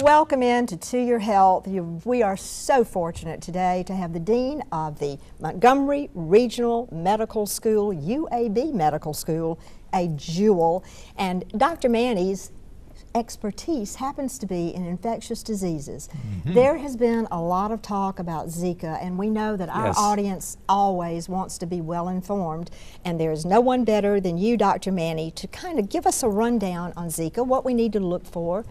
Welcome to Your Health. We are so fortunate today to have the Dean of the Montgomery Regional Medical School, UAB Medical School, a jewel, and Dr. Many's expertise happens to be in infectious diseases. There has been a lot of talk about Zika, and we know that our audience always wants to be well informed, and there is no one better than you, Dr. Many, to kind of give us a rundown on Zika, what we need to look for,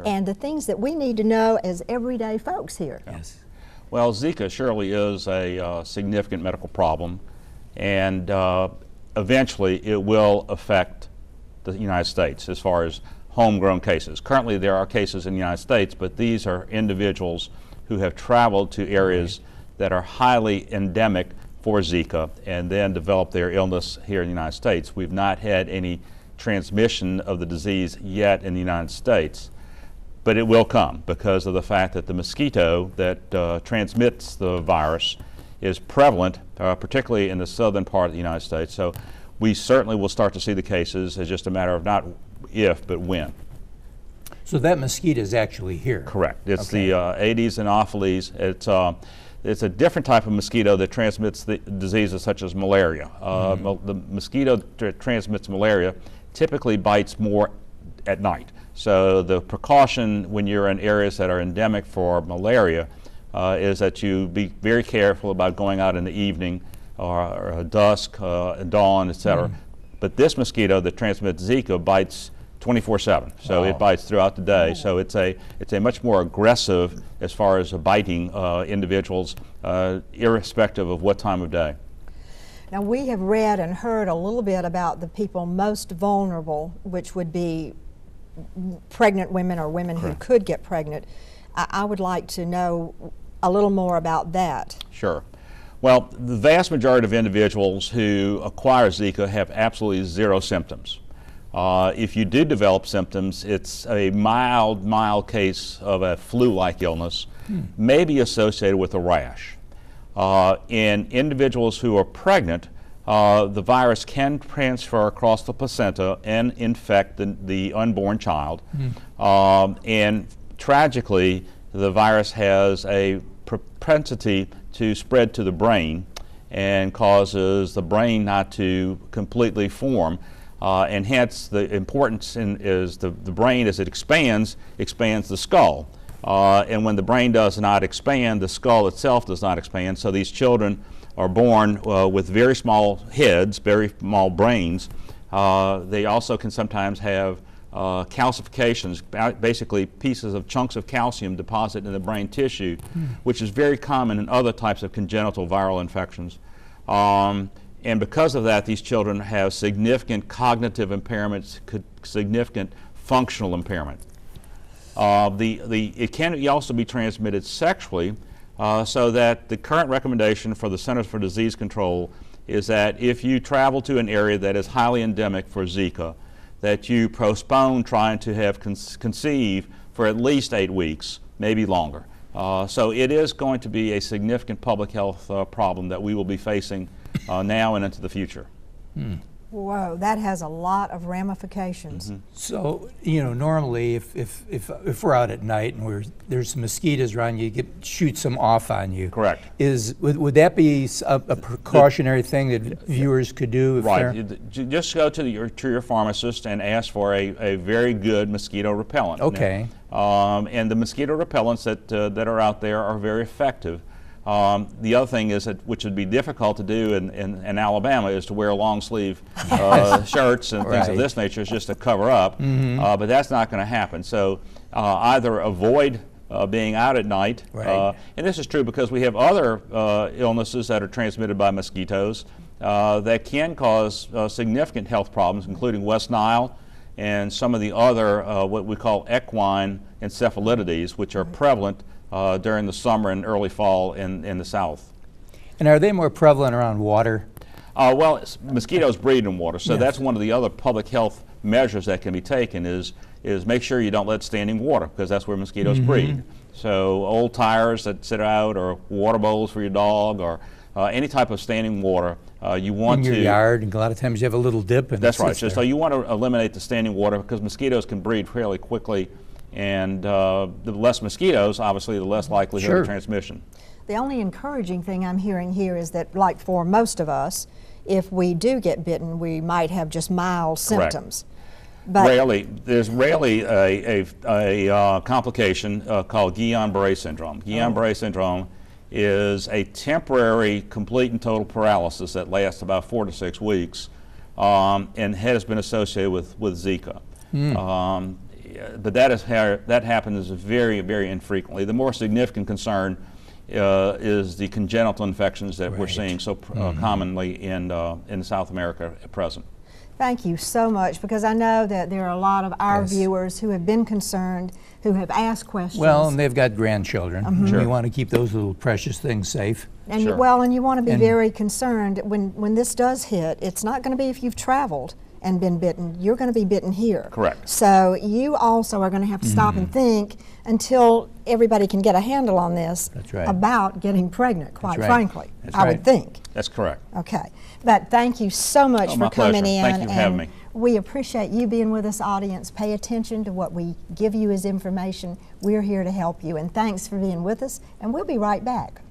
and the things that we need to know as everyday folks here. Yes. Well, Zika surely is a significant medical problem, and eventually it will affect the United States as far as homegrown cases. Currently there are cases in the United States, but these are individuals who have traveled to areas that are highly endemic for Zika and then developed their illness here in the United States. We've not had any transmission of the disease yet in the United States, but it will come because of the fact that the mosquito that transmits the virus is prevalent, particularly in the southern part of the United States. So we certainly will start to see the cases. It's just a matter of not if, but when. So that mosquito is actually here? Correct. It's the Aedes anopheles. It's a different type of mosquito that transmits the diseases such as malaria. The mosquito that transmits malaria typically bites more at night. So the precaution when you're in areas that are endemic for malaria is that you be very careful about going out in the evening or dusk, dawn, etc. But this mosquito that transmits Zika bites 24/7, so it bites throughout the day. So it's a much more aggressive as far as biting individuals, irrespective of what time of day. Now, we have read and heard a little bit about the people most vulnerable, which would be pregnant women or women who could get pregnant. I would like to know a little more about that. Sure. Well, the vast majority of individuals who acquire Zika have absolutely zero symptoms. If you do develop symptoms, it's a mild case of a flu-like illness, maybe associated with a rash. In individuals who are pregnant, the virus can transfer across the placenta and infect the unborn child. And tragically, the virus has a propensity to spread to the brain and causes the brain not to completely form. And hence the importance is the brain, as it expands the skull. And when the brain does not expand, the skull itself does not expand. So these children are born with very small heads, very small brains. They also can sometimes have calcifications, basically pieces of chunks of calcium deposit in the brain tissue, which is very common in other types of congenital viral infections. And because of that, these children have significant cognitive impairments, significant functional impairment. It can also be transmitted sexually, so that the current recommendation for the Centers for Disease Control is that if you travel to an area that is highly endemic for Zika, that you postpone trying to have conceive for at least 8 weeks, maybe longer. So it is going to be a significant public health problem that we will be facing now and into the future. Whoa, that has a lot of ramifications. So, you know, normally if we're out at night and there's mosquitoes around you, shoot some off on you. Correct. Would that be a precautionary thing that viewers could do? Right. Just go to your pharmacist and ask for a very good mosquito repellent. Okay. And the mosquito repellents that are out there are very effective. The other thing is which would be difficult to do in Alabama, is to wear long sleeve shirts and things of this nature, is just to cover up. But that's not going to happen. So either avoid being out at night, and this is true because we have other illnesses that are transmitted by mosquitoes that can cause significant health problems, including West Nile and some of the other what we call equine encephalitides, which are prevalent during the summer and early fall in the South. And are they more prevalent around water? Well, mosquitoes breed in water, so that's one of the other public health measures that can be taken is make sure you don't let standing water, because that's where mosquitoes breed. So old tires that sit out, or water bowls for your dog, or any type of standing water, you want in your yard, and a lot of times you have a little dip. And that's right. So you want to eliminate the standing water because mosquitoes can breed fairly quickly And the less mosquitoes, obviously, the less likelihood Sure. of transmission. The only encouraging thing I'm hearing here is that, like for most of us, if we do get bitten, we might have just mild Correct. symptoms. But There's rarely a complication called Guillain-Barré syndrome. Guillain-Barré syndrome is a temporary complete and total paralysis that lasts about 4 to 6 weeks and has been associated with Zika. But that happens very, very infrequently. The more significant concern is the congenital infections that we're seeing so commonly in South America at present. thank you so much, because I know that there are a lot of our viewers who have been concerned, who have asked questions. Well, and they've got grandchildren. And Sure. we want to keep those little precious things safe. And Sure. and you want to be very concerned when this does hit. It's not going to be if you've traveled and been bitten. You're going to be bitten here. Correct. So you also are going to have to stop and think until everybody can get a handle on this. That's right. About getting pregnant, quite right. frankly. That's I right. would think. That's correct. Okay. But thank you so much Oh, for my coming pleasure. in. Thank you for having and me. We appreciate you being with us, audience. Pay attention to what we give you as information. We're here to help you. And thanks for being with us. And we'll be right back.